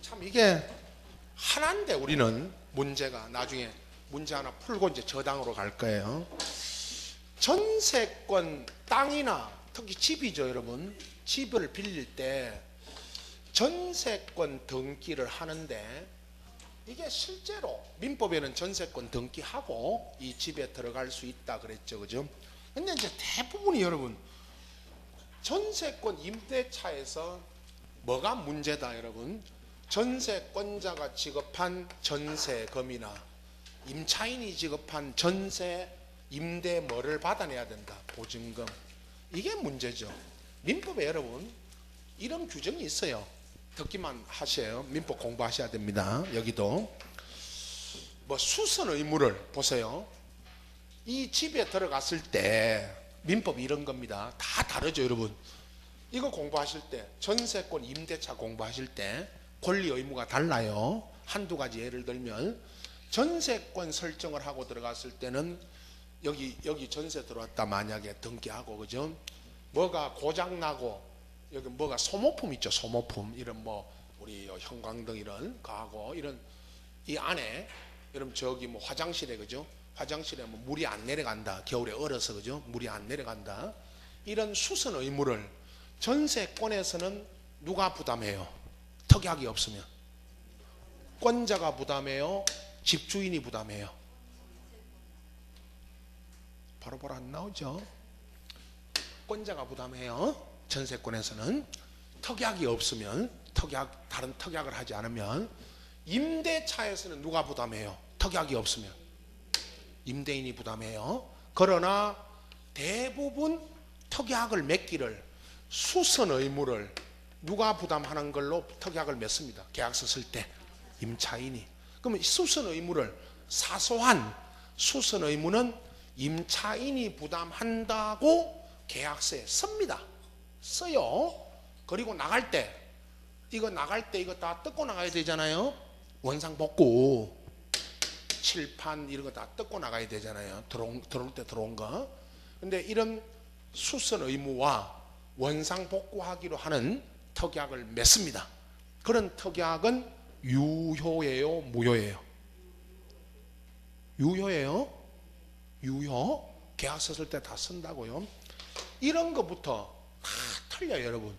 참 이게 하나인데 우리는 문제가 나중에 문제 하나 풀고 이제 저당으로 갈 거예요. 전세권 땅이나 특히 집이죠, 여러분. 집을 빌릴 때 전세권 등기를 하는데 이게 실제로 민법에는 전세권 등기하고 이 집에 들어갈 수 있다 그랬죠, 그죠? 근데 이제 대부분이 여러분 전세권 임대차에서 뭐가 문제다, 여러분? 전세권자가 지급한 전세금이나 임차인이 지급한 전세 임대 뭐를 받아내야 된다, 보증금. 이게 문제죠. 민법에 여러분 이런 규정이 있어요. 듣기만 하세요. 민법 공부하셔야 됩니다. 여기도 뭐 수선 의무를 보세요. 이 집에 들어갔을 때 민법이 이런 겁니다. 다 다르죠, 여러분. 이거 공부하실 때 전세권 임대차 공부하실 때 권리 의무가 달라요. 한두 가지 예를 들면 전세권 설정을 하고 들어갔을 때는 여기 전세 들어왔다 만약에 등기하고, 그죠? 뭐가 고장 나고 여기 뭐가 소모품 있죠, 소모품. 이런 뭐 우리 형광등 이런 거하고 이런 이 안에 여러분 저기 뭐 화장실에, 그죠? 화장실에 뭐 물이 안 내려간다, 겨울에 얼어서, 그죠? 물이 안 내려간다. 이런 수선 의무를 전세권에서는 누가 부담해요? 특약이 없으면 권자가 부담해요? 집주인이 부담해요? 바로 안 나오죠. 권자가 부담해요. 전세권에서는. 특약이 없으면, 다른 특약을 하지 않으면. 임대차에서는 누가 부담해요? 특약이 없으면 임대인이 부담해요. 그러나 대부분 특약을 맺기를 수선 의무를 누가 부담하는 걸로 특약을 맺습니다. 계약서 쓸 때 임차인이. 그러면 수선 의무를, 사소한 수선 의무는 임차인이 부담한다고 계약서에 씁니다. 써요. 그리고 나갈 때 이거 다 뜯고 나가야 되잖아요. 원상복구, 칠판 이런 거 다 뜯고 나가야 되잖아요. 들어올 때 들어온 거. 근데 이런 수선 의무와 원상복구하기로 하는 특약을 맺습니다. 그런 특약은 유효예요, 무효예요? 유효예요. 유효. 계약서 쓸 때 다 쓴다고요. 이런 것부터 다 틀려요, 여러분.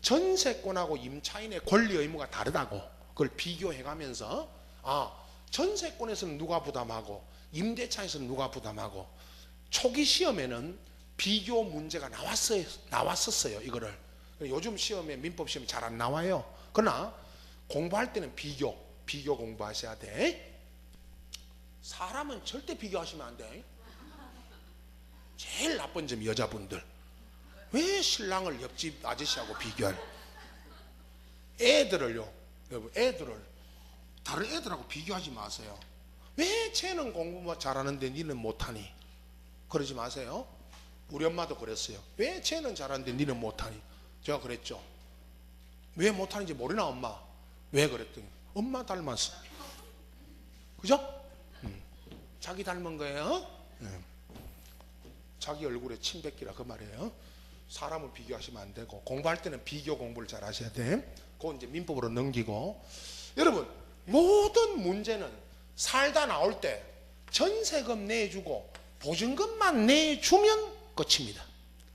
전세권하고 임차인의 권리 의무가 다르다고. 그걸 비교해 가면서 전세권에서는 누가 부담하고 임대차에서는 누가 부담하고. 초기 시험에는 비교 문제가 나왔었어요, 이거를. 요즘 시험에, 민법 시험에 잘 안 나와요. 그러나 공부할 때는 비교 공부하셔야 돼. 사람은 절대 비교하시면 안 돼. 제일 나쁜 점이 여자분들. 왜 신랑을 옆집 아저씨하고 비교할? 애들을요, 여러분, 애들을 다른 애들하고 비교하지 마세요. 왜 쟤는 공부 잘하는데 니는 못하니? 그러지 마세요. 우리 엄마도 그랬어요. 왜 쟤는 잘하는데 니는 못하니? 제가 그랬죠. 왜 못하는지 모르나, 엄마? 왜 그랬더니 엄마 닮았어. 그죠? 자기 닮은 거예요. 자기 얼굴에 침 뱉기라, 그 말이에요. 사람을 비교하시면 안 되고, 공부할 때는 비교 공부를 잘 하셔야 돼. 그건 이제 민법으로 넘기고. 여러분, 모든 문제는 살다 나올 때 전세금 내주고 보증금만 내주면 끝입니다.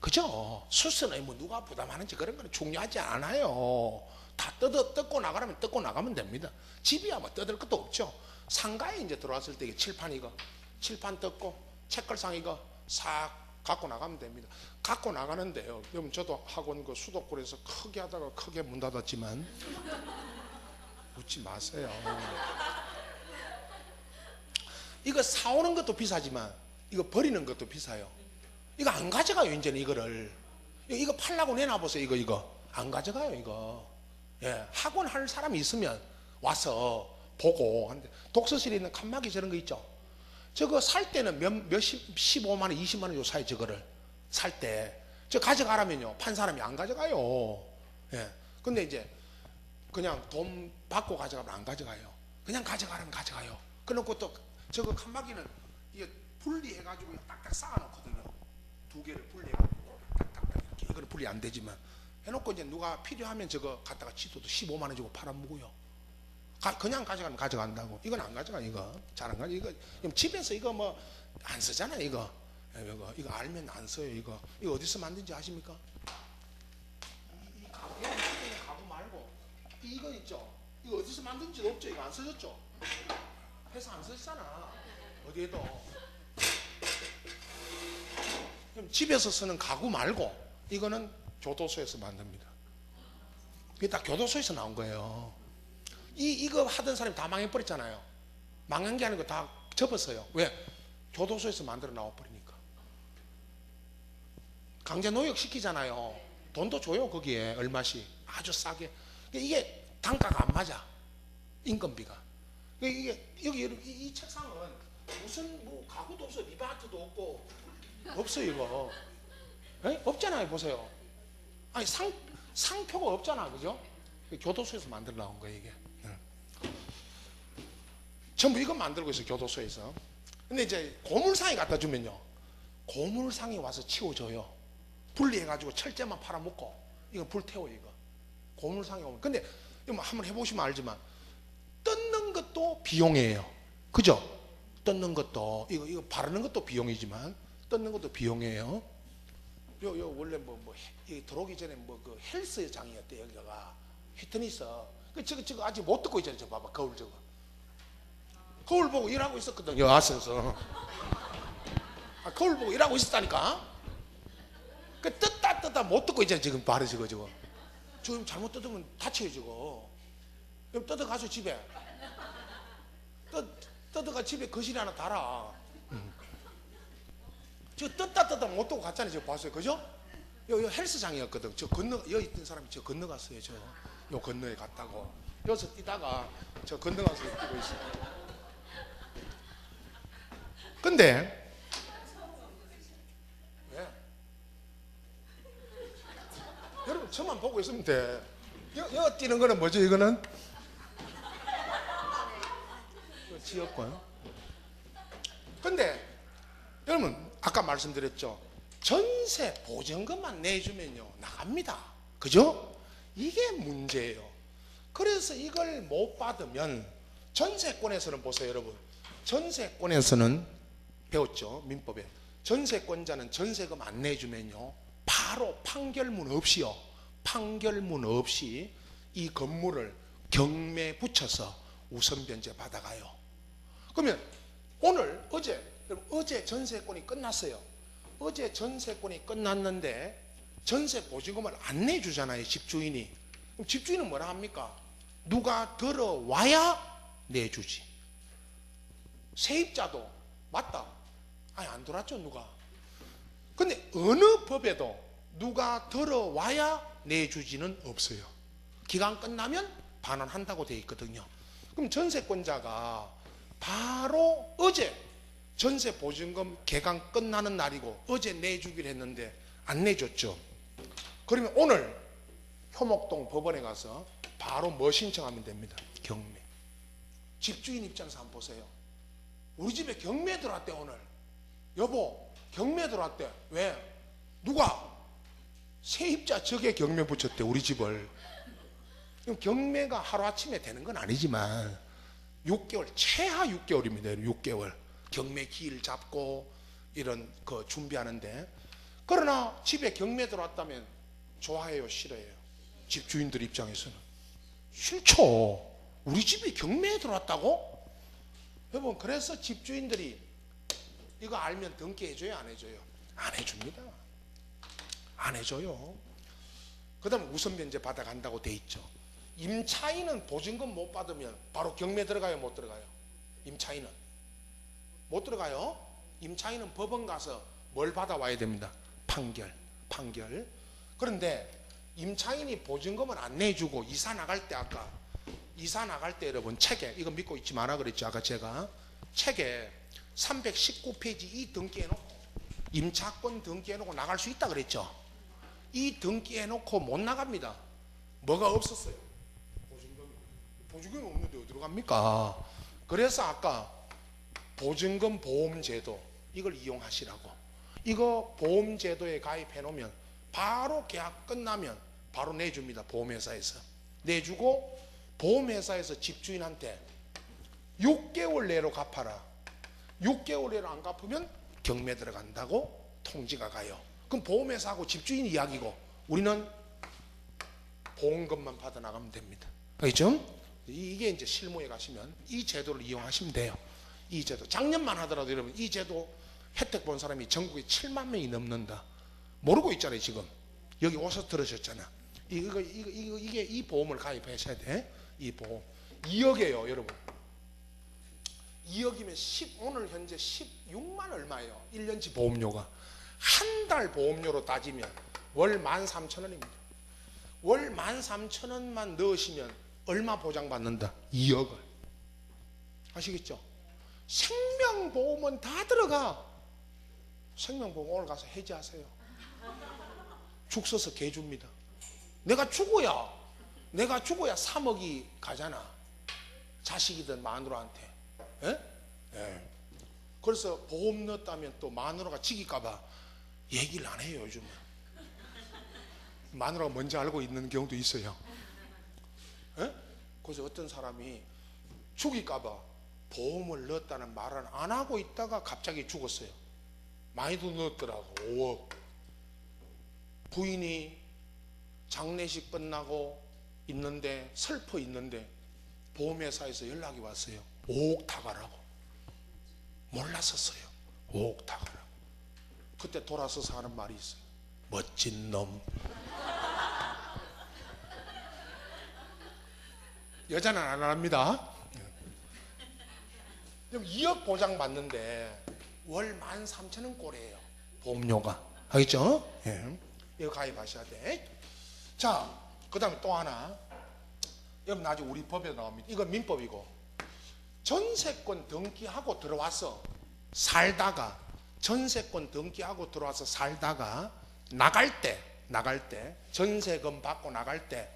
그죠? 수선 의무 누가 부담하는지 그런 거는 중요하지 않아요. 다 뜯고 나가라면 뜯고 나가면 됩니다. 집이야 뭐 뜯을 것도 없죠. 상가에 이제 들어왔을 때 칠판 뜯고 책걸상 이거 싹 갖고 나가면 됩니다. 갖고 나가는데요, 여러분, 저도 학원 그 수도권에서 크게 하다가 크게 문 닫았지만 웃지 마세요. 이거 사오는 것도 비싸지만 이거 버리는 것도 비싸요. 이거 안 가져가요, 이제는. 이거 팔라고 내놔보세요. 이거 안 가져가요, 이거. 예, 학원 할 사람이 있으면 와서 보고. 독서실에 있는 칸막이 저런 거 있죠. 저거 살 때는 15만 원, 20만 원 요 사이. 저거를 살 때 저 가져가라면요, 판 사람이 안 가져가요. 예. 근데 이제 그냥 돈 받고 가져가면 안 가져가요. 그냥 가져가라면 가져가요. 그래놓고 또 저거 칸막이는 이게 분리해가지고 딱딱 쌓아놓거든요. 두 개를 분리해가지고 딱딱딱 이렇게. 이거는 분리 안 되지만 해놓고 이제 누가 필요하면 저거 갖다가 지도도 15만 원 주고 팔아먹어요. 그냥 가져가면 가져간다고. 이건 안 가져가. 이거 잘 안 가져. 이거 집에서 이거 뭐 안 쓰잖아. 이거 알면 안 써요. 이거 어디서 만든지 아십니까? 이 가구 말고 이거 있죠. 이거 어디서 만든지도 없죠. 이거 안 써졌죠. 회사 안 쓰잖아. 어디에도. 그럼 집에서 쓰는 가구 말고 이거는 교도소에서 만듭니다. 이게 다 교도소에서 나온 거예요. 이거 하던 사람이 다 망해버렸잖아요. 망한 게 아니고 다 접었어요. 왜? 교도소에서 만들어 나와버리니까. 강제 노역 시키잖아요. 돈도 줘요. 거기에 얼마씩 아주 싸게. 이게 단가가 안 맞아. 인건비가. 이게 여기 이 책상은 무슨 뭐 가구도 없어. 리바트도 없고 없어요. 이거 없잖아요. 보세요. 아니 상표가 없잖아. 그죠? 교도소에서 만들어 나온 거예요. 이게 전부 이거 만들고 있어요. 교도소에서. 근데 이제 고물상에 갖다 주면요, 고물상이 와서 치워줘요. 분리해가지고 철제만 팔아먹고 이거 불태워. 이거 고물상에 오면. 근데 이거 뭐 한번 해보시면 알지만 뜯는 것도 비용이에요. 그죠? 뜯는 것도 이거 바르는 것도 비용이지만 뜯는 것도 비용이에요. 요 원래 들어오기 전에 그 헬스장이었대. 여기가 피트니스. 저거 아직 못 듣고 있잖아요. 저 봐봐. 거울 저거. 거울 보고 일하고 있었거든요. 와서서. 거울 보고 일하고 있었다니까. 뜯다 못 듣고 있잖아요. 지금 바로 저거. 지금 잘못 뜯으면 다쳐요. 저거. 그럼 뜯어가서 집에. 뜯어가 집에 거실에 하나 달아. 저 뜯다 못 듣고 갔잖아요. 저 봤어요. 그죠? 요 헬스장이었거든. 여기 있던 사람이 저 건너갔어요. 요 건너에 갔다고. 여기서 뛰다가 저 건너가서 뛰고 있어요. 근데 왜? 여러분 저만 보고 있으면 돼. 여기 뛰는 거는 뭐죠? 이거는 지었고요. 근데 여러분 아까 말씀드렸죠. 전세 보증금만 내주면요 나갑니다. 그죠? 이게 문제예요. 그래서 이걸 못 받으면 전세권에서는 보세요. 여러분 전세권에서는 배웠죠. 민법에 전세권자는 전세금 안 내주면요 바로 판결문 없이 이 건물을 경매 붙여서 우선 변제 받아가요. 그러면 어제 전세권이 끝났어요. 어제 전세권이 끝났는데 전세 보증금을 안 내주잖아요. 집주인이. 그럼 집주인은 뭐라 합니까? 누가 들어와야 내주지. 세입자도 맞다. 아니 안 들어왔죠 누가. 근데 어느 법에도 누가 들어와야 내주지는 없어요. 기간 끝나면 반환한다고 돼 있거든요. 그럼 전세권자가 바로 어제 전세 보증금 개강 끝나는 날이고 어제 내주기로 했는데 안 내줬죠. 그러면 오늘 효목동 법원에 가서 바로 뭐 신청하면 됩니다. 경매. 집주인 입장에서 한번 보세요. 우리 집에 경매 들어왔대. 오늘 여보 경매 들어왔대. 왜? 누가? 세입자 적에 경매 붙였대. 우리 집을. 그럼 경매가 하루아침에 되는 건 아니지만 6개월 최하 6개월입니다. 6개월 경매 기일 잡고 이런 거 준비하는데, 그러나 집에 경매 들어왔다면 좋아해요 싫어해요? 집주인들 입장에서는 싫죠. 우리 집에 경매에 들어왔다고? 여러분 그래서 집주인들이 이거 알면 등기 해줘요 안 해줘요? 안 해줍니다. 안 해줘요. 그 다음에 우선 변제 받아간다고 돼 있죠. 임차인은 보증금 못 받으면 바로 경매 들어가요 못 들어가요? 임차인은 못 들어가요. 임차인은 법원 가서 뭘 받아와야 됩니다. 판결. 그런데 임차인이 보증금을 안 내주고 이사 나갈 때, 아까 이사 나갈 때 여러분 책에, 이거 믿고 있지 마라 그랬죠. 아까 제가 책에 319페이지 이 등기해놓고 임차권 등기해놓고 나갈 수 있다 그랬죠. 이 등기해놓고 못 나갑니다. 뭐가 없었어요? 보증금이 없는데 어디로 갑니까? 그래서 아까 보증금 보험제도 이걸 이용하시라고. 이거 보험제도에 가입해 놓으면 바로 계약 끝나면 바로 내줍니다. 보험회사에서 내주고 보험회사에서 집주인한테 6개월 내로 갚아라. 6개월 내로 안 갚으면 경매 들어간다고 통지가 가요. 그럼 보험회사하고 집주인 이야기고 우리는 보험금만 받아 나가면 됩니다. 알겠죠? 이게 이제 실무에 가시면 이 제도를 이용하시면 돼요. 이 제도 작년만 하더라도 여러분 이 제도 혜택 본 사람이 전국에 7만 명이 넘는다. 모르고 있잖아요. 지금 여기 오셔서 들으셨잖아. 이게 이 보험을 가입하셔야 돼. 이 보험 2억이에요 여러분. 2억이면 오늘 현재 16만 얼마예요? 1년치 보험료가. 한 달 보험료로 따지면 월 13,000원입니다. 월 13,000원만 넣으시면 얼마 보장받는다? 2억을. 아시겠죠? 생명보험은 다 들어가. 생명보험 오늘 가서 해지하세요. 죽 써서 개 줍니다. 내가 죽어야 3억이 가잖아. 자식이든 마누라한테. 예? 예. 그래서 보험 넣었다면 또 마누라가 지킬까봐 얘기를 안 해요 요즘은. 마누라가 뭔지 알고 있는 경우도 있어요. 예? 그래서 어떤 사람이 죽일까봐 보험을 넣었다는 말은 안 하고 있다가 갑자기 죽었어요. 많이도 넣었더라고. 5억. 부인이 장례식 끝나고 있는데 슬퍼 있는데 보험회사에서 연락이 왔어요. 5억 타가라고. 몰랐었어요. 5억 타가라고. 그때 돌아서서 하는 말이 있어요. 멋진 놈. 여자는 안 합니다. 2억 보장 받는데 월 13,000원 꼴이에요. 보험료가. 알겠죠? 예. 이거 가입하셔야 돼. 자, 그 다음에 또 하나. 여러분 나중에 우리 법에 나옵니다. 이건 민법이고. 전세권 등기하고 들어와서 살다가 전세권 등기하고 들어와서 살다가 나갈 때 전세금 받고 나갈 때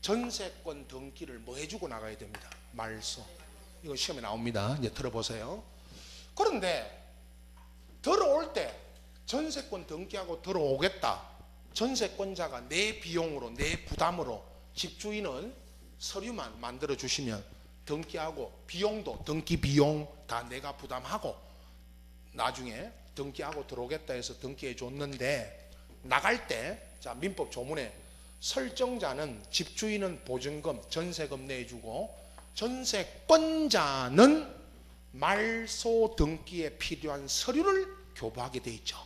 전세권 등기를 뭐 해주고 나가야 됩니다. 말소. 이거 시험에 나옵니다. 이제 들어보세요. 그런데 들어올 때 전세권 등기하고 들어오겠다. 전세권자가 내 비용으로 내 부담으로 집주인은 서류만 만들어 주시면 등기하고 비용도 등기 비용 다 내가 부담하고 나중에 등기하고 들어오겠다 해서 등기해 줬는데 나갈 때 자 민법 조문에 설정자는 집주인은 보증금 전세금 내주고 전세권자는 말소 등기에 필요한 서류를 교부하게 돼 있죠.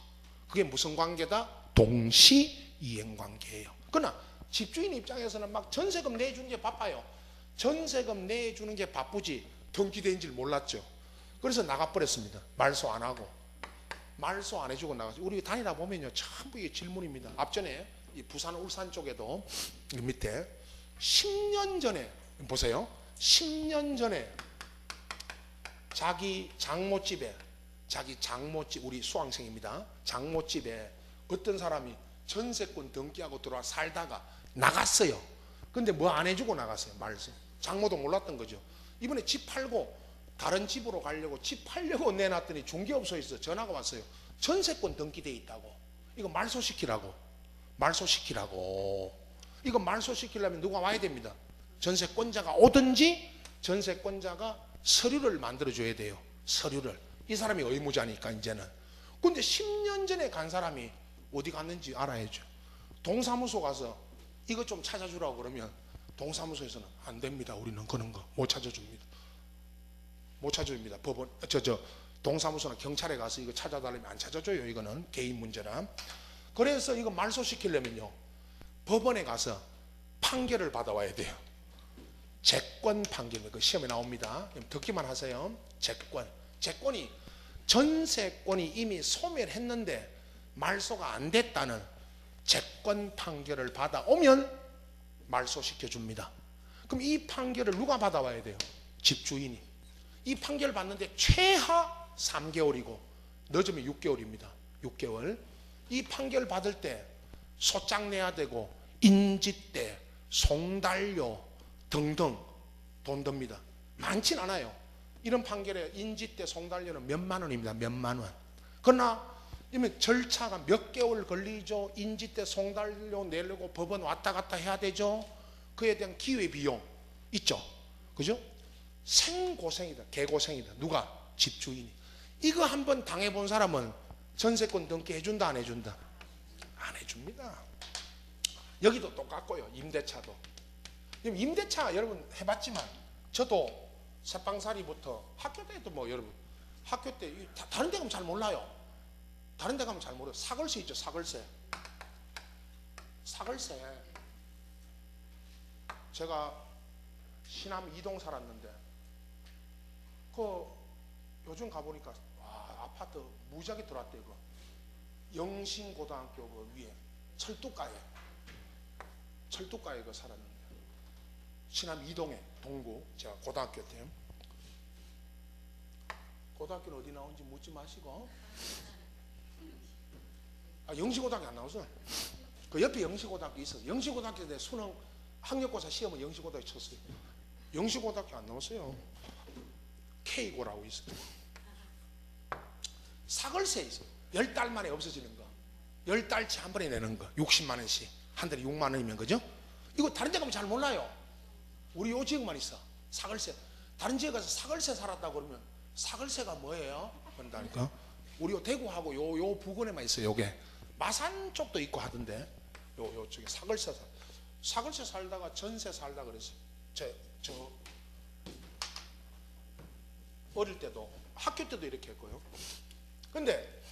그게 무슨 관계다? 동시 이행 관계예요. 그러나 집주인 입장에서는 막 전세금 내주는 게 바빠요. 전세금 내주는 게 바쁘지 등기된 줄 몰랐죠. 그래서 나가버렸습니다. 말소 안 하고. 말소 안 해주고 나가죠. 우리 다니다 보면요 전부 이게 질문입니다. 앞전에 이 부산 울산 쪽에도 밑에 10년 전에 보세요. 10년 전에 자기 장모집에 우리 수강생입니다. 장모집에 어떤 사람이 전세권 등기하고 들어와 살다가 나갔어요. 근데 뭐 안 해주고 나갔어요. 말소. 장모도 몰랐던 거죠. 이번에 집 팔고 다른 집으로 가려고 집 팔려고 내놨더니 중개업소에서 전화가 왔어요. 전세권 등기돼 있다고. 이거 말소시키라고. 이거 말소시키려면 누가 와야 됩니다. 전세권자가 오든지 전세권자가 서류를 만들어줘야 돼요. 서류를. 이 사람이 의무자니까 이제는. 근데 10년 전에 간 사람이 어디 갔는지 알아야죠. 동사무소 가서 이거 좀 찾아주라고 그러면 동사무소에서는 안 됩니다. 우리는 그런 거 못 찾아줍니다. 법원 동사무소나 경찰에 가서 이거 찾아달라면 안 찾아줘요. 이거는 개인 문제라. 그래서 이거 말소시키려면요 법원에 가서 판결을 받아와야 돼요. 채권 판결. 그 시험에 나옵니다. 듣기만 하세요. 채권이 전세권이 이미 소멸했는데 말소가 안 됐다는 채권 판결을 받아오면 말소시켜 줍니다. 그럼 이 판결을 누가 받아와야 돼요? 집주인이. 이 판결을 받는데 최하 3개월이고 늦으면 6개월입니다. 6개월. 이 판결 받을 때 소장 내야 되고 인지대, 송달료 등등 돈 듭니다. 많진 않아요. 이런 판결에 인지대, 송달료는 몇만 원입니다. 몇만 원. 그러나 이면 절차가 몇 개월 걸리죠. 인지대, 송달료 내려고 법원 왔다 갔다 해야 되죠. 그에 대한 기회비용 있죠. 그죠? 생고생이다. 개고생이다. 누가? 집주인이. 이거 한번 당해본 사람은 전세권 등기 해준다 안 해준다? 안 해줍니다. 여기도 똑같고요. 임대차도. 임대차 여러분 해봤지만 저도 새빵살이부터 학교 때도 뭐 여러분 학교 때 다른 데 가면 잘 몰라요. 다른 데 가면 잘 모르요. 사글세 있죠. 사글세. 사글세. 제가 신암 이동 살았는데 그 요즘 가보니까 와, 아파트 무지하게 들어왔대요. 그 영신고등학교 그 위에 철도가에 그 살았는데 신암 이동에 동구 제가 고등학교 때 고등학교는 어디 나온지 묻지 마시고 영시고등학교 안 나왔어. 그 옆에 영시고등학교 있어요. 영시고등학교 때 수능 학력고사 시험은 영시고등학교 쳤어요. 영시고등학교 안 나왔어요. K고라고 있어요. 사글세 있어요. 10달 만에 없어지는 거. 10달치 한 번에 내는 거. 60만 원씩. 한 달에 6만 원이면 그죠? 이거 다른 데 가면 잘 몰라요. 우리 요 지역만 있어. 사글세. 다른 지역 가서 사글세 살았다고 그러면 사글세가 뭐예요? 그런다니까. 우리 요 대구하고 요 부근에만 있어요. 요게. 마산 쪽도 있고 하던데. 요 쪽에 사글세 살다가 전세 살다 그랬어요. 저 어릴 때도 학교 때도 이렇게 했고요. 근데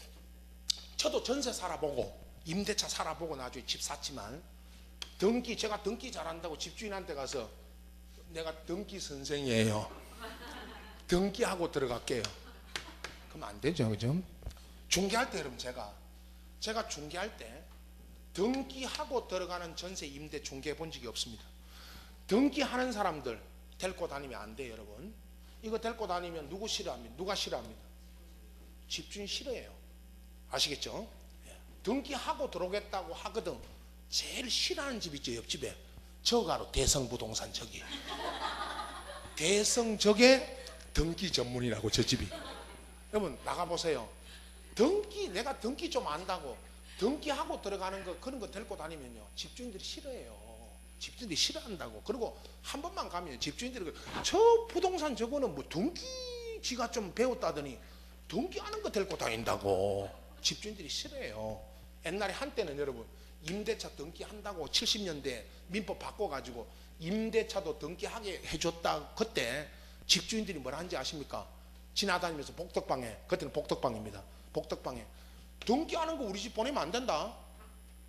저도 전세 살아보고 임대차 살아보고 나중에 집 샀지만 제가 등기 잘한다고 집주인한테 가서 내가 등기 선생이에요. 등기하고 들어갈게요. 그럼 안 되죠. 그죠? 중개할 때 여러분 제가 중개할 때 등기하고 들어가는 전세 임대 중개해 본 적이 없습니다. 등기하는 사람들 데리고 다니면 안 돼요. 여러분 이거 데리고 다니면 누가 싫어합니다? 집주인 싫어해요. 아시겠죠? 등기하고 들어오겠다고 하거든. 제일 싫어하는 집 있죠. 옆집에 저가로 대성부동산 저기 대성적의 등기 전문이라고 저 집이. 여러분 나가보세요. 내가 등기 좀 안다고 등기하고 들어가는 거 그런 거 데리고 다니면요 집주인들이 싫어해요. 집주인들이 싫어한다고. 그리고 한 번만 가면 집주인들이 저 부동산 저거는 뭐 등기 지가 좀 배웠다더니 등기하는 거 데리고 다닌다고 집주인들이 싫어해요. 옛날에 한때는 여러분 임대차 등기한다고 70년대 민법 바꿔가지고 임대차도 등기하게 해줬다. 그때 집주인들이 뭐라 하는지 아십니까? 지나다니면서 복덕방에, 그때는 복덕방입니다. 복덕방에 등기하는 거 우리 집 보내면 안 된다.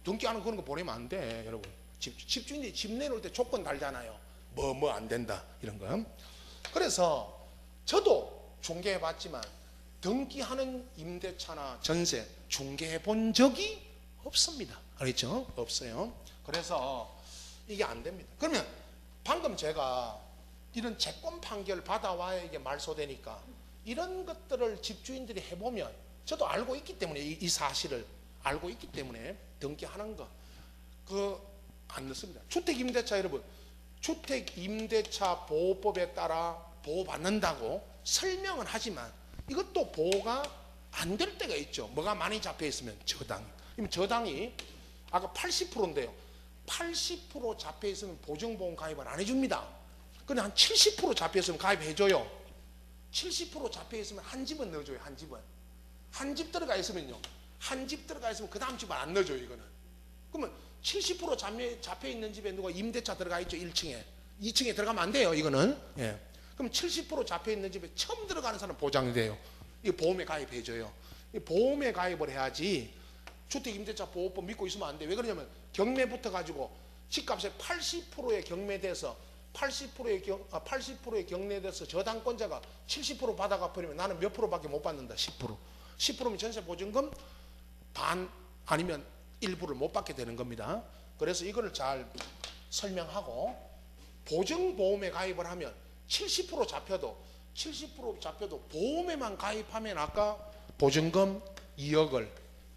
등기하는 그런 거 보내면 안 돼. 여러분 집주인들이 집 내놓을 때 조건 달잖아요. 뭐 안 된다 이런 거. 그래서 저도 중개해 봤지만 등기하는 임대차나 전세 중개해 본 적이 없습니다. 알겠죠? 없어요. 그래서 이게 안 됩니다. 그러면 방금 제가 이런 채권 판결 받아와야 이게 말소되니까 이런 것들을 집주인들이 해보면 저도 알고 있기 때문에 이 사실을 알고 있기 때문에 등기하는 거 안 넣습니다. 주택임대차 여러분 주택임대차 보호법에 따라 보호받는다고 설명은 하지만 이것도 보호가 안 될 때가 있죠. 뭐가 많이 잡혀 있으면 저당이 아까 80%인데요 80% 잡혀 있으면 보증보험 가입을 안 해줍니다. 근데 한 70% 잡혀 있으면 가입해줘요. 70% 잡혀 있으면 한 집은 넣어줘요. 한 집 들어가 있으면요 한 집 들어가 있으면 그 다음 집은 안 넣어줘요. 이거는 그러면 70% 잡혀 있는 집에 누가 임대차 들어가 있죠. 1층에 2층에 들어가면 안 돼요. 이거는 그럼 70% 잡혀 있는 집에 처음 들어가는 사람 보장이 돼요. 이 보험에 가입해줘요. 이 보험에 가입을 해야지 주택임대차 보호법 믿고 있으면 안 돼. 왜 그러냐면 경매 붙어가지고 집값의 80%에 경매돼서 80%에 경매돼서 저당권자가 70% 받아가 버리면 나는 몇 프로밖에 못 받는다. 10%면 전세 보증금 반 아니면 일부를 못 받게 되는 겁니다. 그래서 이거를 잘 설명하고 보증보험에 가입을 하면 70% 잡혀도 보험에만 가입하면 아까 보증금 2억을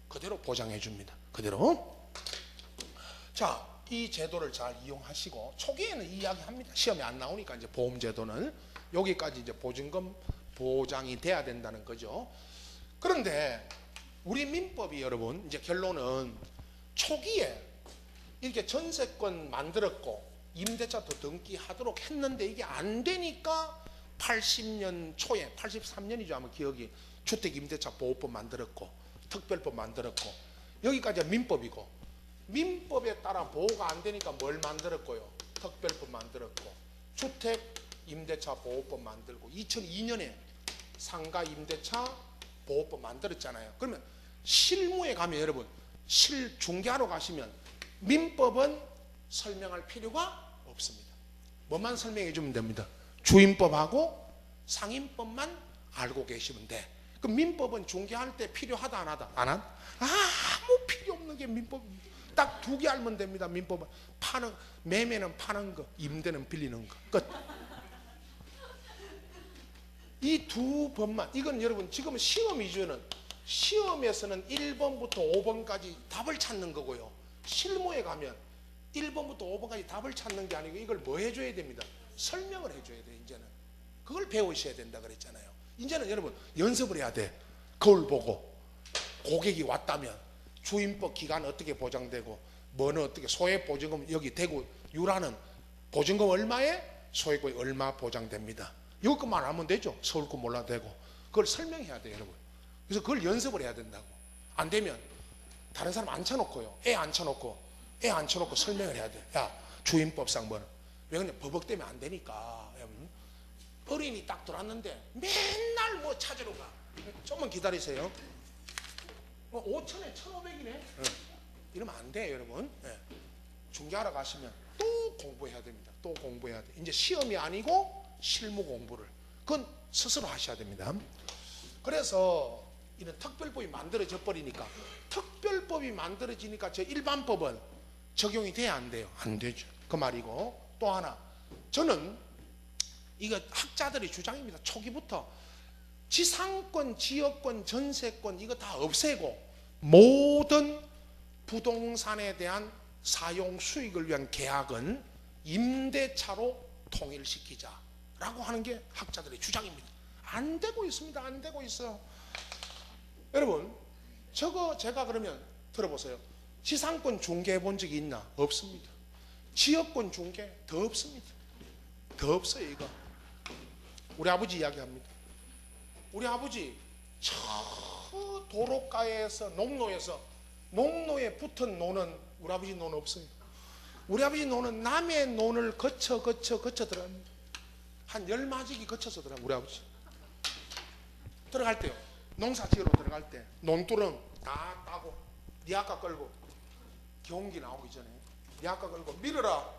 그대로 보장해 줍니다. 그대로. 자, 이 제도를 잘 이용하시고 초기에는 이야기합니다. 시험에 안 나오니까 이제 보험제도는 여기까지 이제 보증금 보장이 돼야 된다는 거죠. 그런데 우리 민법이 여러분 이제 결론은 초기에 이렇게 전세권 만들었고 임대차 더 등기하도록 했는데 이게 안 되니까 80년 초에 83년이죠 아마 기억이 주택임대차 보호법 만들었고 특별법 만들었고 여기까지가 민법이고 민법에 따라 보호가 안 되니까 뭘 만들었고요 특별법 만들었고 주택임대차 보호법 만들고 2002년에 상가임대차 보호법 만들었잖아요. 그러면 실무에 가면 여러분 중개하러 가시면 민법은 설명할 필요가 없습니다. 뭐만 설명해 주면 됩니다. 주임법하고 상임법만 알고 계시면 돼. 그럼 민법은 중개할 때 필요하다 안 하다? 안 한? 아무 필요 없는 게 민법입니다. 딱 두 개 알면 됩니다. 민법은 매매는 파는 거, 임대는 빌리는 거. 끝. 이 두 법만, 이건 여러분 지금 시험 위주는 시험에서는 1번부터 5번까지 답을 찾는 거고요. 실무에 가면 1번부터 5번까지 답을 찾는 게 아니고 이걸 뭐 해줘야 됩니다. 설명을 해줘야 돼. 이제는 그걸 배우셔야 된다 그랬잖아요. 이제는 여러분 연습을 해야 돼. 거울 보고 고객이 왔다면 주임법 기간 어떻게 보장되고 뭐는 어떻게 소액보증금 여기 대구 유라는 보증금 얼마에 소액보증 얼마 보장됩니다. 이것만 하면 되죠. 서울 거 몰라도 되고 그걸 설명해야 돼요 여러분. 그래서 그걸 연습을 해야 된다고. 안 되면 다른 사람 앉혀놓고요. 애 앉혀놓고 설명을 해야 돼. 야 주임법상 뭐는 왜 그냥 버벅 때문에 안 되니까. 어린이 딱 들어왔는데 맨날 뭐 찾으러 가. 좀만 기다리세요. 5천에 1,500이네. 이러면 안 돼요 여러분. 중개하러 가시면 또 공부해야 됩니다. 또 공부해야 돼. 이제 시험이 아니고 실무 공부를 그건 스스로 하셔야 됩니다. 그래서 이런 특별법이 만들어져 버리니까 특별법이 만들어지니까 저 일반법은 적용이 돼야 안 돼요? 안 되죠. 그 말이고 또 하나 저는 이거 학자들의 주장입니다. 초기부터 지상권, 지역권, 전세권 이거 다 없애고 모든 부동산에 대한 사용 수익을 위한 계약은 임대차로 통일시키자라고 하는 게 학자들의 주장입니다. 안 되고 있습니다. 안 되고 있어요. 여러분 저거 제가 그러면 들어보세요. 지상권 중개해 본 적이 있나? 없습니다. 지역권 중개 더 없습니다. 더 없어요 이거. 우리 아버지 이야기합니다. 우리 아버지 저 도로가에서 농로에 붙은 노는 우리 아버지 노는 없어요. 우리 아버지 노는 남의 논을 거쳐 들어갑니다. 한 10마지기 거쳐서 들어가. 우리 아버지 들어갈 때요 농사 지으러 들어갈 때 논두렁 다 따고 니아까 끌고 경운기 나오기 전에 니아까 끌고 밀어라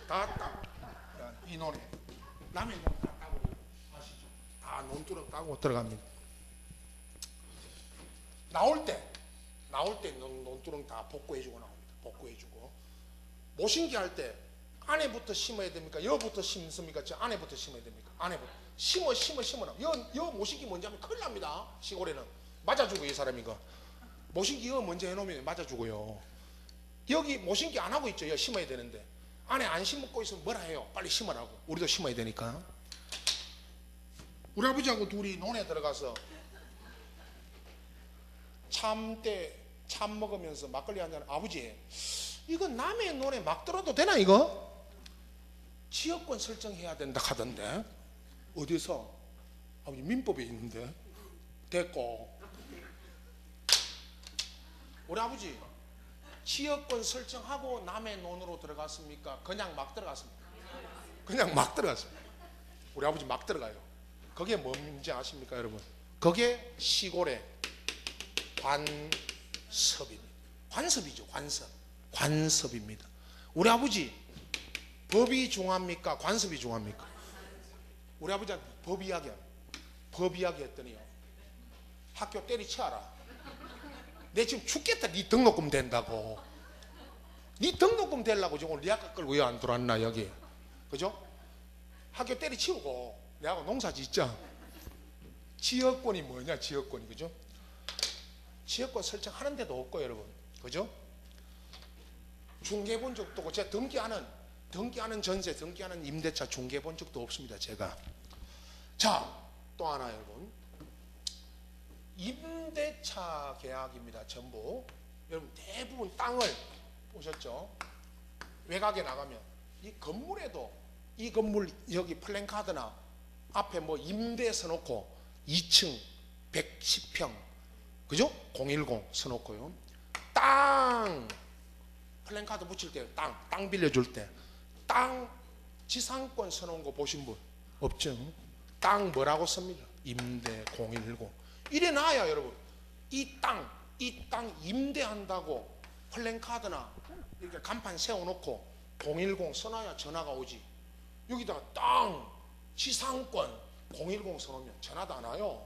다 따고 이 논에 남의 논 다 따고 아시죠? 다 논두렁 따고 들어갑니다. 나올 때 논두렁 다 복구해주고 나옵니다. 복구해주고 모신기 할 때 안에부터 심어야 됩니까? 여부터 심습니까? 저 안에부터 심어야 됩니까? 안에부터 심어라. 여 모신기 먼저 하면 큰일 납니다. 시골에는 맞아주고 이 사람이 이거 모신기 여 먼저 해놓으면 맞아주고요. 여기 모신기 안 하고 있죠. 여 심어야 되는데 안에 안 심고 있으면 뭐라 해요? 빨리 심으라고. 우리도 심어야 되니까. 우리 아버지하고 둘이 논에 들어가서 참 먹으면서 막걸리 한잔. 아버지 이거 남의 논에 막 들어도 되나 이거? 지역권 설정해야 된다 하던데. 어디서? 아버지 민법에 있는데. 됐고 우리 아버지 지역권 설정하고 남의 논으로 들어갔습니까? 그냥 막 들어갔습니까? 그냥 막 들어갔습니다. 우리 아버지 막 들어가요. 그게 뭔지 아십니까 여러분? 그게 시골의 관섭입니다. 관섭이죠. 관섭입니다. 우리 아버지 법이 중요합니까? 관섭이 중요합니까? 우리 아버지한테 법 이야기 했더니요 학교 때리쳐라. 내 지금 죽겠다. 네 등록금 된다고. 네 등록금 되려고 지금 오늘 네 아까 끌고 왜 안 들어왔나 여기. 그죠? 학교 때리치우고 내하고 농사 짓자. 지역권이 뭐냐 지역권이. 그죠? 지역권 설정하는 데도 없고 여러분. 그죠? 중개해 본 적도 없고 제가 등기하는 전세 등기하는 임대차 중개해 본 적도 없습니다. 제가. 자, 또 하나 여러분. 임대차 계약입니다. 전부. 여러분 대부분 땅을 보셨죠? 외곽에 나가면 이 건물에도 이 건물 여기 플랜카드나 앞에 뭐 임대 써놓고 2층 110평 그죠? 010 써놓고요. 땅 플랜카드 붙일 때 땅 빌려줄 때 땅 지상권 써놓은 거 보신 분 없죠? 땅 뭐라고 씁니까? 임대 010 이래 놔야 여러분 이 땅 임대한다고 플랜카드나 이렇게 간판 세워놓고 010 써놔야 전화가 오지. 여기다가 땅 지상권 010 써놓으면 전화도 안 와요.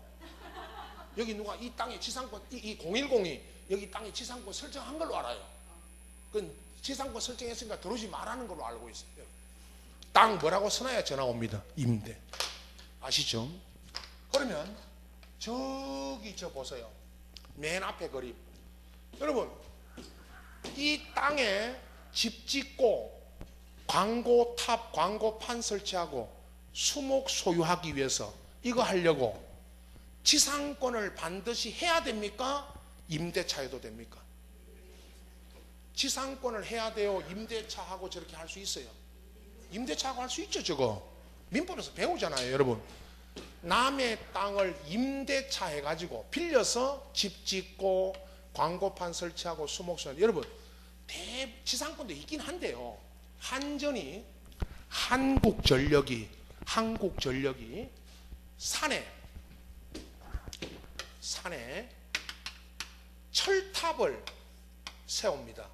여기 누가 이 땅에 지상권 이 010이 여기 땅에 지상권 설정한 걸로 알아요. 그건 지상권 설정했으니까 들어오지 말라는 걸로 알고 있어요. 땅 뭐라고 써놔야 전화 옵니다. 임대. 아시죠? 그러면 저기 저 보세요. 맨 앞에 그림. 여러분 이 땅에 집 짓고 광고탑 광고판 설치하고 수목 소유하기 위해서 이거 하려고 지상권을 반드시 해야 됩니까? 임대차에도 됩니까? 지상권을 해야 돼요? 임대차하고 저렇게 할 수 있어요? 임대차하고 할 수 있죠. 저거 민법에서 배우잖아요. 여러분 남의 땅을 임대차 해가지고 빌려서 집 짓고 광고판 설치하고 수목소유 여러분 지상권도 있긴 한데요. 한전이 한국전력이 산에 철탑을 세웁니다.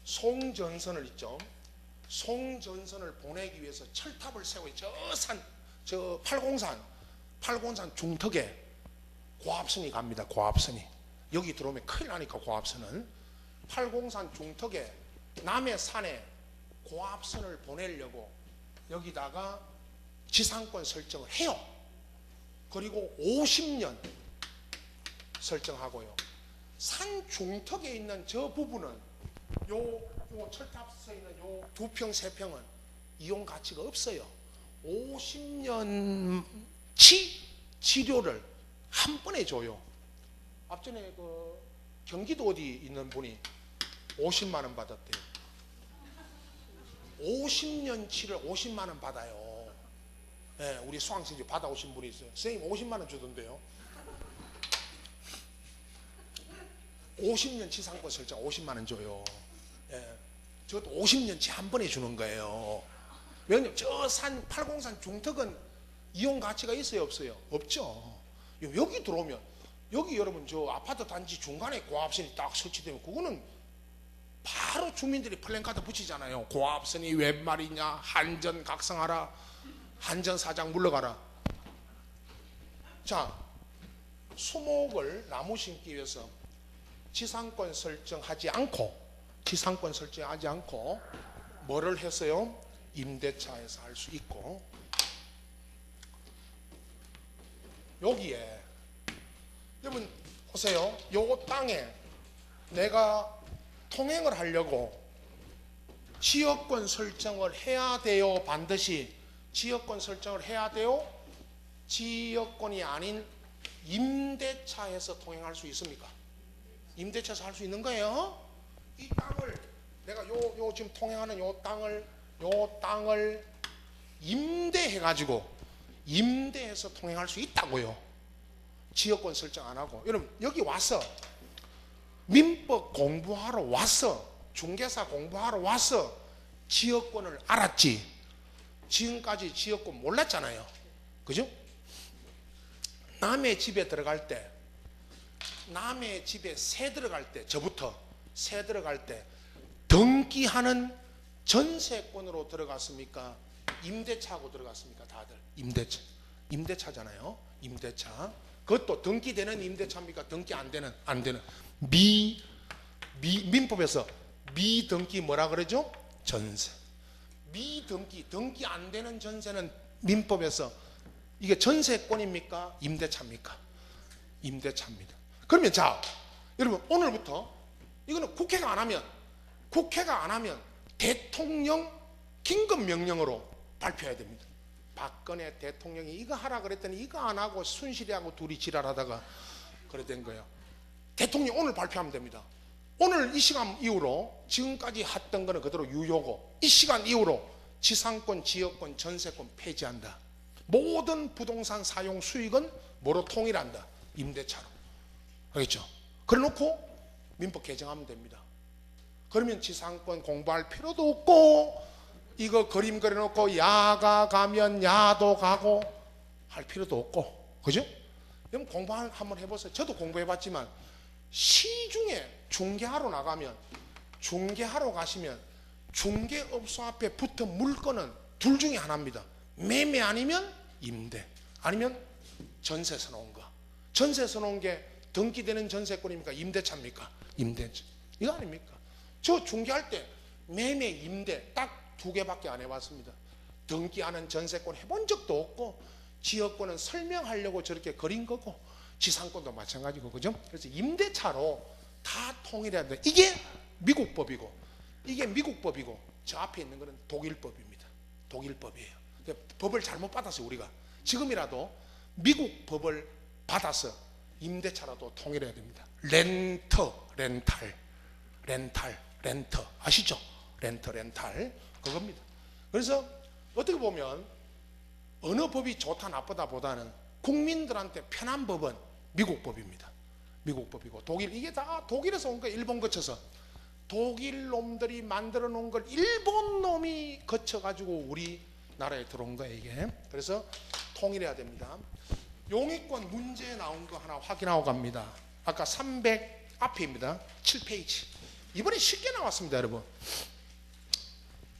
송전선을 있죠. 송전선을 보내기 위해서 철탑을 세워요. 저 팔공산 중턱에 고압선이 갑니다. 고압선이 여기 들어오면 큰일 나니까 고압선은 팔공산 중턱에 남해 산에 고압선을 보내려고 여기다가 지상권 설정을 해요. 그리고 50년 설정하고요. 산 중턱에 있는 저 부분은 요 철탑 서 있는 요 2평 3평은 이용 가치가 없어요. 50년치 치료를 한 번에 줘요. 앞전에 그 경기도 어디 있는 분이 50만 원 받았대요. 50년치를 50만 원 받아요. 네, 우리 수강생이 받아오신 분이 있어요. 선생님 50만 원 주던데요. 50년 지상권 설정 50만 원 줘요. 예, 저것도 50년치 한 번에 주는 거예요. 왜냐면 저 팔공산 중턱은 이용 가치가 있어요, 없어요? 없죠. 여기 들어오면 여기 여러분 저 아파트 단지 중간에 고압선이 딱 설치되면 그거는 바로 주민들이 플랜카드 붙이잖아요. 고압선이 웬 말이냐, 한전 각성하라, 한전 사장 물러가라. 자, 수목을 나무 심기 위해서 지상권 설정하지 않고 뭐를 했어요? 임대차에서 할 수 있고, 여기에 여러분 보세요. 요 땅에 내가 통행을 하려고 지역권 설정을 해야 돼요? 반드시 지역권 설정을 해야 돼요? 지역권이 아닌 임대차에서 통행할 수 있습니까? 임대차에서 할 수 있는 거예요. 이 땅을 내가 요 지금 통행하는 요 땅을 임대해가지고 임대해서 통행할 수 있다고요. 지역권 설정 안 하고. 여러분 여기 와서 민법 공부하러 와서 중개사 공부하러 와서 지역권을 알았지. 지금까지 지역권 몰랐잖아요. 그죠? 남의 집에 들어갈 때, 남의 집에 새 들어갈 때, 새 들어갈 때 등기하는 전세권으로 들어갔습니까? 임대차하고 들어갔습니까? 다들 임대차잖아요. 임대차. 그것도 등기되는 임대차입니까? 등기 안 되는 민법에서 미등기 뭐라 그러죠? 전세. 등기 안 되는 전세는 민법에서 이게 전세권입니까? 임대차입니까? 임대차입니다. 그러면 자, 여러분 오늘부터 이거는 국회가 안 하면 대통령 긴급명령으로 발표해야 됩니다. 박근혜 대통령이 이거 하라 그랬더니 이거 안 하고 순실이하고 둘이 지랄하다가 그래 된 거예요. 대통령 오늘 발표하면 됩니다. 오늘 이 시간 이후로 지금까지 했던 거는 그대로 유효고, 이 시간 이후로 지상권, 지역권, 전세권 폐지한다. 모든 부동산 사용 수익은 뭐로 통일한다? 임대차로. 알겠죠? 그래 놓고 민법 개정하면 됩니다. 그러면 지상권 공부할 필요도 없고, 이거 그림 그려놓고 야가 가면 야도 가고 할 필요도 없고, 그죠? 그럼 공부 한번 해보세요. 저도 공부해봤지만 시중에 중개하러 나가면, 중개하러 가시면 중개업소 앞에 붙은 물건은 둘 중에 하나입니다. 매매 아니면 임대, 아니면 전세서 놓은 거. 전세서 놓은 게 등기되는 전세권입니까? 임대차입니까? 임대차. 이거 아닙니까? 저 중개할 때 매매, 임대 딱 두 개밖에 안 해봤습니다. 등기하는 전세권 해본 적도 없고, 지역권은 설명하려고 저렇게 그린 거고, 지상권도 마찬가지고, 그죠? 그래서 임대차로 다 통일해야 돼. 이게 미국 법이고, 이게 미국 법이고, 저 앞에 있는 거는 독일법입니다. 독일법이에요. 법을 잘못 받았어요. 우리가 지금이라도 미국 법을 받아서 임대차라도 통일해야 됩니다. 렌탈 아시죠? 렌탈 그겁니다. 그래서 어떻게 보면 어느 법이 좋다 나쁘다 보다는 국민들한테 편한 법은 미국 법입니다. 미국 법이고, 독일, 이게 다 독일에서 온 거예요. 일본 거쳐서 독일 놈들이 만들어 놓은 걸 일본 놈이 거쳐가지고 우리나라에 들어온 거예요, 이게. 그래서 통일해야 됩니다. 용익권 문제 나온 거 하나 확인하고 갑니다. 아까 300 앞에입니다. 7페이지. 이번에 쉽게 나왔습니다, 여러분.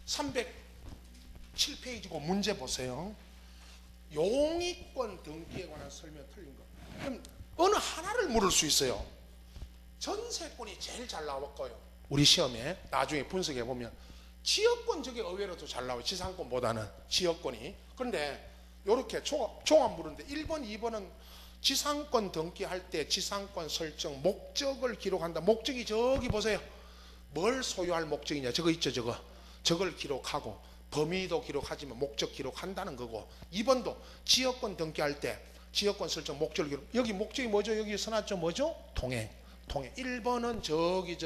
307페이지고 문제 보세요. 용익권 등기에 관한 설명 틀린 거. 그럼 어느 하나를 물을 수 있어요. 전세권이 제일 잘 나왔고요. 우리 시험에 나중에 분석해 보면 지역권, 저게 의외로도 잘 나와요. 지상권보다는 지역권이. 그런데 이렇게 종합 물은데 1번, 2번은 지상권 등기할 때 지상권 설정 목적을 기록한다. 목적이 저기 보세요. 뭘 소유할 목적이냐, 저거 있죠, 저걸 기록하고, 범위도 기록하지만 목적 기록한다는 거고, 2번도 지역권 등기할 때 지역권 설정 목적을 기록. 여기 목적이 뭐죠? 여기 써놨죠. 뭐죠? 통행. 1번은 저기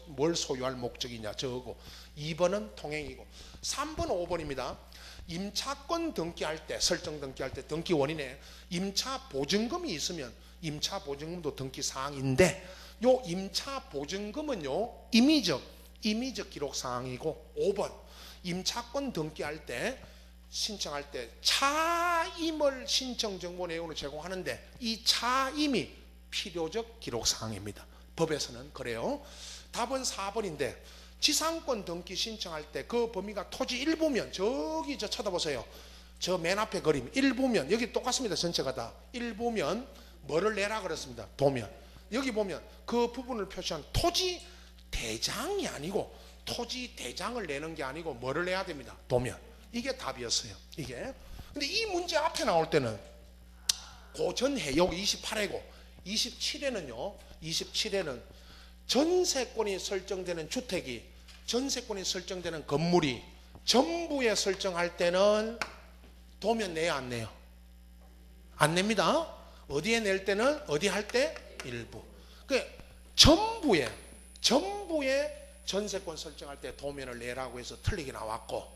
뭘 소유할 목적이냐, 저거. 2번은 통행이고, 3번, 5번입니다. 임차권 등기할 때, 설정 등기할 때 등기 원인에 임차 보증금이 있으면 임차 보증금도 등기 사항인데, 요 임차 보증금은요 임의적 기록 사항이고, 5번 임차권 등기할 때 신청할 때 차임을 신청 정보 내용으로 제공하는데, 이 차임이 필요적 기록 사항입니다. 법에서는 그래요. 답은 4번인데, 지상권 등기 신청할 때 그 범위가 토지 일부면, 저기 쳐다보세요. 저 맨 앞에 그림 일부면, 여기 똑같습니다. 전체가 다 일부면 뭐를 내라 그랬습니다. 도면. 여기 보면 그 부분을 표시한 토지 대장이 아니고, 토지 대장을 내는 게 아니고 뭐를 내야 됩니다. 도면. 이게 답이었어요. 이게. 근데 이 문제 앞에 나올 때는 고전해. 여기 28회고 27회는 전세권이 설정되는 주택이, 전세권이 설정되는 건물이 전부에 설정할 때는 도면 내야 안 내요? 안 냅니다. 어디에 낼 때는, 어디 할 때? 일부. 그 전부에 전세권 설정할 때 도면을 내라고 해서 틀리게 나왔고,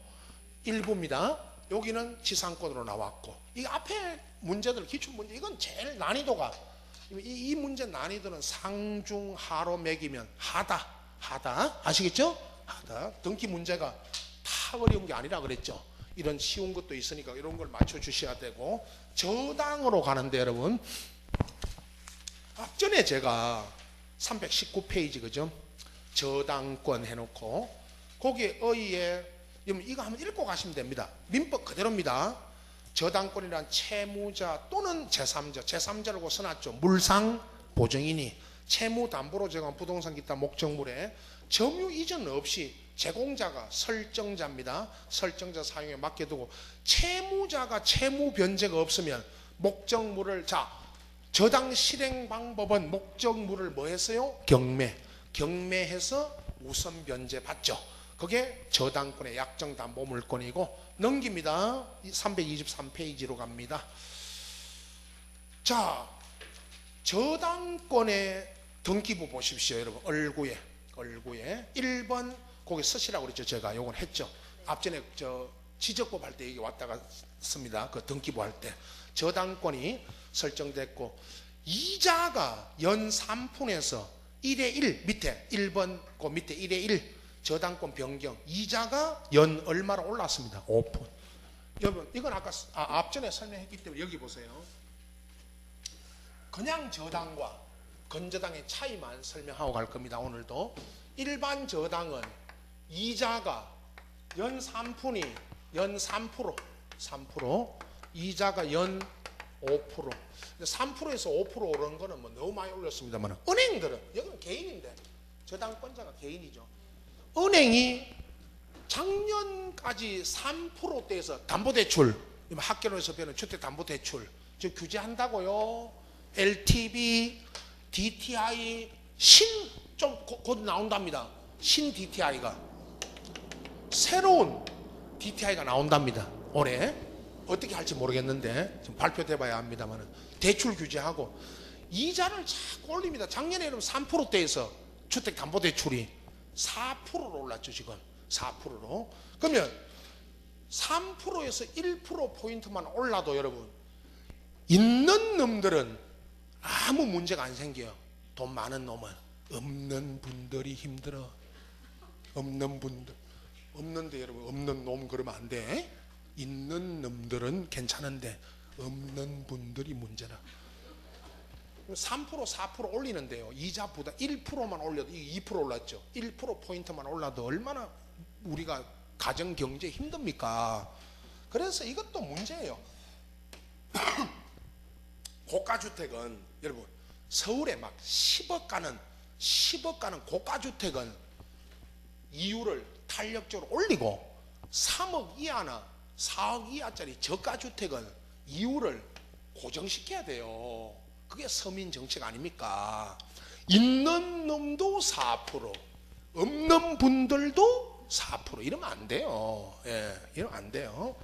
일부입니다. 여기는 지상권으로 나왔고, 이 앞에 문제들, 기출문제, 이건 제일 난이도가, 이 문제 난이도는 상중하로 매기면 하다 아시겠죠? 하다. 등기 문제가 다 어려운 게 아니라 그랬죠. 이런 쉬운 것도 있으니까 이런 걸 맞춰주셔야 되고, 저당으로 가는데 여러분, 앞전에 제가 319페이지 그죠? 저당권 해놓고 거기에 의에 이거 한번 읽고 가시면 됩니다. 민법 그대로입니다. 저당권이란 채무자 또는 제3자라고 써놨죠. 물상 보증인이 채무 담보로 제공한 부동산 기타 목적물에 점유 이전 없이 제공자가 설정자입니다. 설정자 사용에 맡겨두고, 채무자가 채무 변제가 없으면 목적물을, 저당 실행 방법은 목적물을 뭐 했어요? 경매해서 우선 변제 받죠. 그게 저당권의 약정 담보 물권이고, 넘깁니다. 323페이지로 갑니다. 자, 저당권의 등기부 보십시오, 여러분. 얼구에 얼구에 1번 거기 쓰시라고 그랬죠. 제가 요건 했죠. 앞전에 저 지적법 할 때 여기 왔다가 씁니다. 그 등기부 할 때 저당권이 설정됐고 이자가 연 3푼에서 1의 1 밑에 1번 그 밑에 1의 1 저당권 변경 이자가 연 얼마로 올랐습니다. 5푼. 여러분 이건 아까 앞전에 설명했기 때문에 여기 보세요. 그냥 저당과 건저당의 차이만 설명하고 갈 겁니다. 오늘도 일반 저당은 이자가 연 3푼이 연 3% 이자가 연 5% 3%에서 5% 오른 거는 뭐 너무 많이 올렸습니다만 은행들은 여기는 개인인데 저당권자가 개인이죠. 은행이 작년까지 3%대에서 담보대출 학교에서 배우는 주택담보대출 저 규제한다고요. LTV, DTI 좀 곧 나온답니다. 신 DTI가 새로운 DTI가 나온답니다. 올해 어떻게 할지 모르겠는데 지금 발표돼 봐야 합니다만 대출 규제하고 이자를 자꾸 올립니다. 작년에 여러분 3%대에서 주택담보대출이 4%로 올랐죠. 지금 4%로. 그러면 3%에서 1%포인트만 올라도 여러분 있는 놈들은 아무 문제가 안 생겨요. 돈 많은 놈은. 없는 분들이 힘들어. 없는 분들. 없는데 여러분 없는 놈 그러면 안 돼. 있는 놈들은 괜찮은데 없는 분들이 문제라. 3% 4% 올리는데요. 이자 부담 1%만 올려도 2% 올랐죠. 1%포인트만 올라도 얼마나 우리가 가정 경제 힘듭니까? 그래서 이것도 문제예요. 고가주택은 여러분 서울에 막 10억 가는 고가주택은 이율을 탄력적으로 올리고 3억 이하나 4억 이하짜리 저가주택은 이율을 고정시켜야 돼요. 그게 서민 정책 아닙니까? 있는 놈도 4%, 없는 분들도 4% 이러면 안 돼요. 예, 이러면 안 돼요.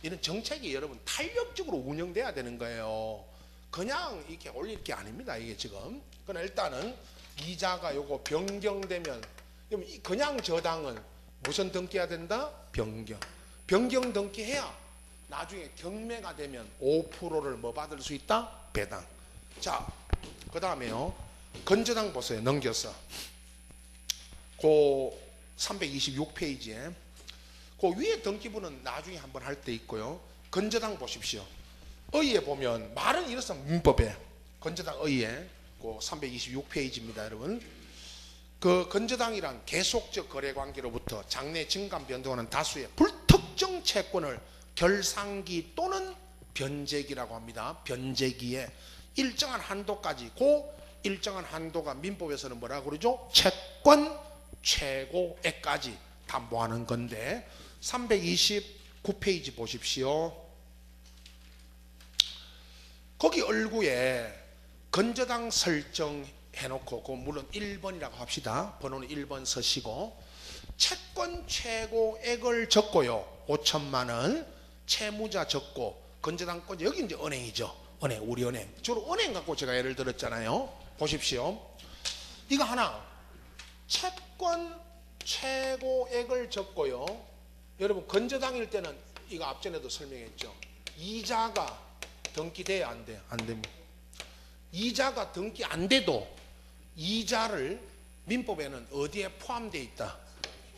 이런 정책이 여러분 탄력적으로 운영돼야 되는 거예요. 그냥 이렇게 올릴 게 아닙니다. 이게 지금. 그러나 일단은 이자가 요거 변경되면 그냥 저당은 무슨 등기해야 된다? 변경 등기해야 나중에 경매가 되면 5%를 뭐 받을 수 있다? 배당. 자, 그 다음에요. 건저당 보세요. 넘겨서. 그 326페이지에 그 위에 등기부는 나중에 한번 할 때 있고요. 건저당 보십시오. 의에 보면 말은 이렇습니다. 민법에. 건저당 의에 그 326페이지입니다, 여러분. 그 건저당이란 계속적 거래관계로부터 장래 증감 변동하는 다수의 불특정 채권을 결상기 또는 변제기라고 합니다. 변제기에 일정한 한도까지 그 일정한 한도가 민법에서는 뭐라고 그러죠? 채권 최고액까지 담보하는 건데 329페이지 보십시오. 거기 얼구에 건저당 설정해놓고 그 물론 1번이라고 합시다. 번호는 1번 서시고 채권 최고액을 적고요. 5천만 원 채무자 적고 건저당권 여기 이제 은행이죠. 은행 우리 은행 주로 은행 갖고 제가 예를 들었잖아요. 보십시오. 이거 하나 채권 최고액을 적고요. 여러분 건저당일 때는 이거 앞전에도 설명했죠. 이자가 등기돼야 안 돼요? 안 됩니다. 이자가 등기 안 돼도 이자를 민법에는 어디에 포함되어 있다?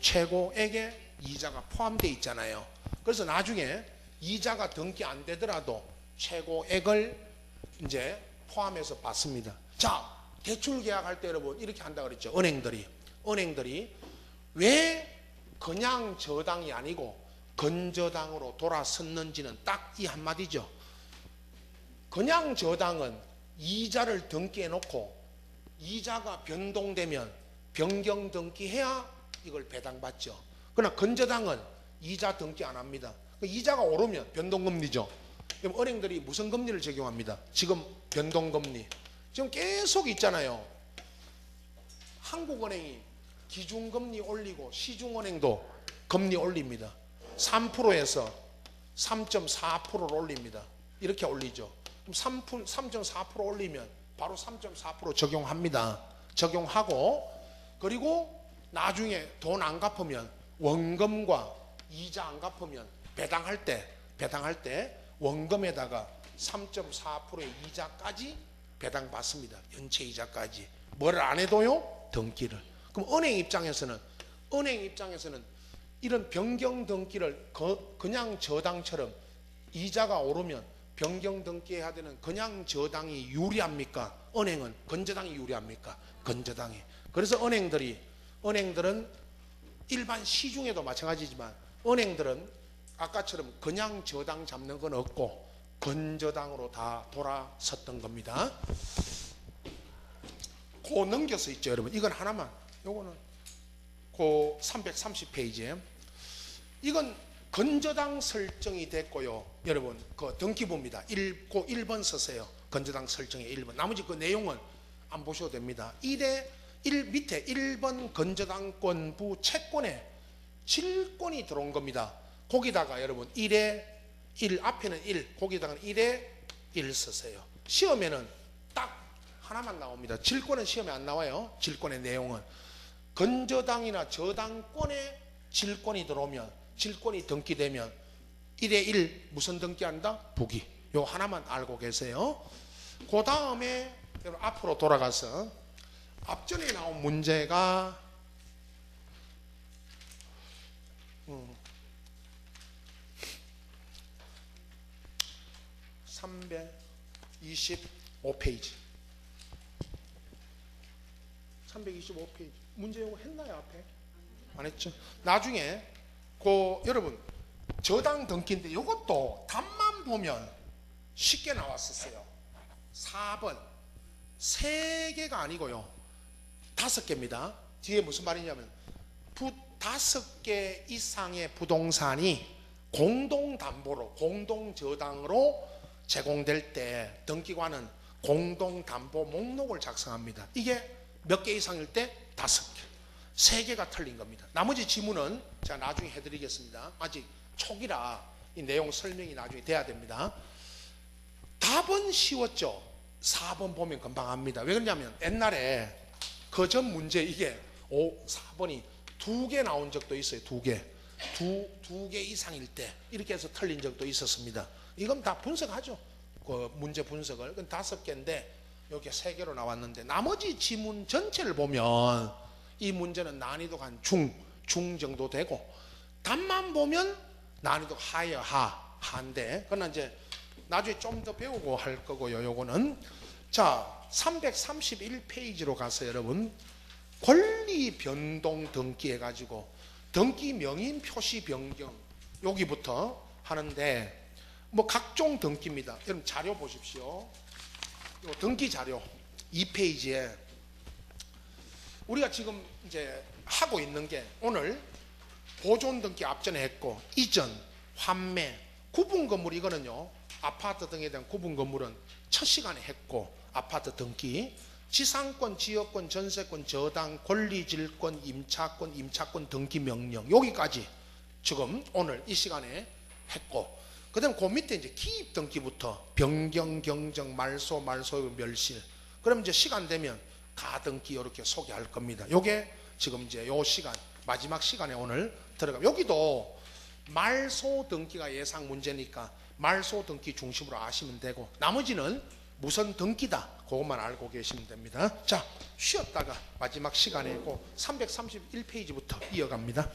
최고액에 이자가 포함되어 있잖아요. 그래서 나중에 이자가 등기 안 되더라도 최고액을 이제 포함해서 받습니다. 자, 대출 계약할 때 여러분 이렇게 한다 그랬죠. 은행들이 왜 그냥 저당이 아니고 건저당으로 돌아섰는지는 딱 이 한마디죠. 그냥 저당은 이자를 등기해 놓고 이자가 변동되면 변경 등기해야 이걸 배당받죠. 그러나 건저당은 이자 등기 안 합니다. 이자가 오르면 변동금리죠. 그럼 은행들이 무슨 금리를 적용합니다? 지금 변동금리. 지금 계속 있잖아요. 한국은행이 기준금리 올리고 시중은행도 금리 올립니다. 3%에서 3.4%를 올립니다. 이렇게 올리죠. 그럼 3.4% 올리면 바로 3.4% 적용합니다. 적용하고 그리고 나중에 돈 안 갚으면 원금과 이자 안 갚으면 배당할 때 원금에다가 3.4%의 이자까지 배당받습니다. 연체 이자까지. 뭐를 안 해도요? 등기를. 그럼 은행 입장에서는 이런 변경 등기를 그냥 저당처럼 이자가 오르면 변경 등기해야 되는 그냥 저당이 유리합니까? 은행은 건저당이 유리합니까? 건저당이. 그래서 은행들은 일반 시중에도 마찬가지지만 은행들은 아까처럼 그냥 저당 잡는 건 없고 건저당으로 다 돌아섰던 겁니다. 고 넘겨서 있죠, 여러분. 이건 하나만. 요거는 고 330페이지에 이건 건저당 설정이 됐고요. 여러분 그 등기부입니다. 고 1번 쓰세요. 건저당 설정의 1번. 나머지 그 내용은 안 보셔도 됩니다. 밑에 1번 건저당권부 채권에 질권이 들어온 겁니다. 거기다가 여러분 1에 1 앞에는 1 거기다가 1에 1 쓰세요. 시험에는 딱 하나만 나옵니다. 질권은 시험에 안 나와요. 질권의 내용은 건저당이나 저당권에 질권이 들어오면 질권이 등기되면 1에 1 무슨 등기한다? 부기. 요 하나만 알고 계세요. 그 다음에 앞으로 돌아가서 앞전에 나온 문제가 325페이지. 325페이지. 문제 요거 했나요, 앞에? 안 했죠? 나중에 여러분 저당 등기인데 이것도 답만 보면 쉽게 나왔었어요. 4번 3개가 아니고요 5개입니다. 뒤에 무슨 말이냐면 5개 이상의 부동산이 공동담보로 공동저당으로 제공될 때 등기관은 공동담보 목록을 작성합니다. 이게 몇 개 이상일 때 5개. 3개가 틀린 겁니다. 나머지 지문은 제가 나중에 해드리겠습니다. 아직 초기라 이 내용 설명이 나중에 돼야 됩니다. 답은 쉬웠죠. 4번 보면 금방 합니다. 왜 그러냐면 옛날에 그 전 문제 이게 4번이 2개 나온 적도 있어요. 2개. 2개 이상일 때 이렇게 해서 틀린 적도 있었습니다. 이건 다 분석하죠. 그 문제 분석을. 그건 5개인데 여기 3개로 나왔는데 나머지 지문 전체를 보면 이 문제는 난이도가 한 중 정도 되고 답만 보면 난이도 하여 하인데 그러나 이제 나중에 좀 더 배우고 할 거고요. 요거는 자 331페이지로 가서 여러분 권리 변동 등기 해가지고 등기 명인 표시 변경 여기부터 하는데 뭐 각종 등기입니다. 여러분 자료 보십시오. 요 등기 자료 2페이지에 우리가 지금 이제 하고 있는 게 오늘 보존 등기 앞전에 했고 이전, 환매, 구분 건물 이거는요 아파트 등에 대한 구분 건물은 첫 시간에 했고 아파트 등기, 지상권, 지역권, 전세권, 저당, 권리질권, 임차권 등기 명령 여기까지 지금 오늘 이 시간에 했고 그 다음 그 밑에 이제 기입 등기부터 변경, 경정, 말소, 멸실 그럼 이제 시간 되면 가등기 이렇게 소개할 겁니다. 요게 지금 이제 요 시간 마지막 시간에 오늘 들어가. 여기도 말소 등기가 예상 문제니까 말소 등기 중심으로 아시면 되고 나머지는 무슨 등기다 그것만 알고 계시면 됩니다. 자 쉬었다가 마지막 시간에 그 331페이지부터 이어갑니다.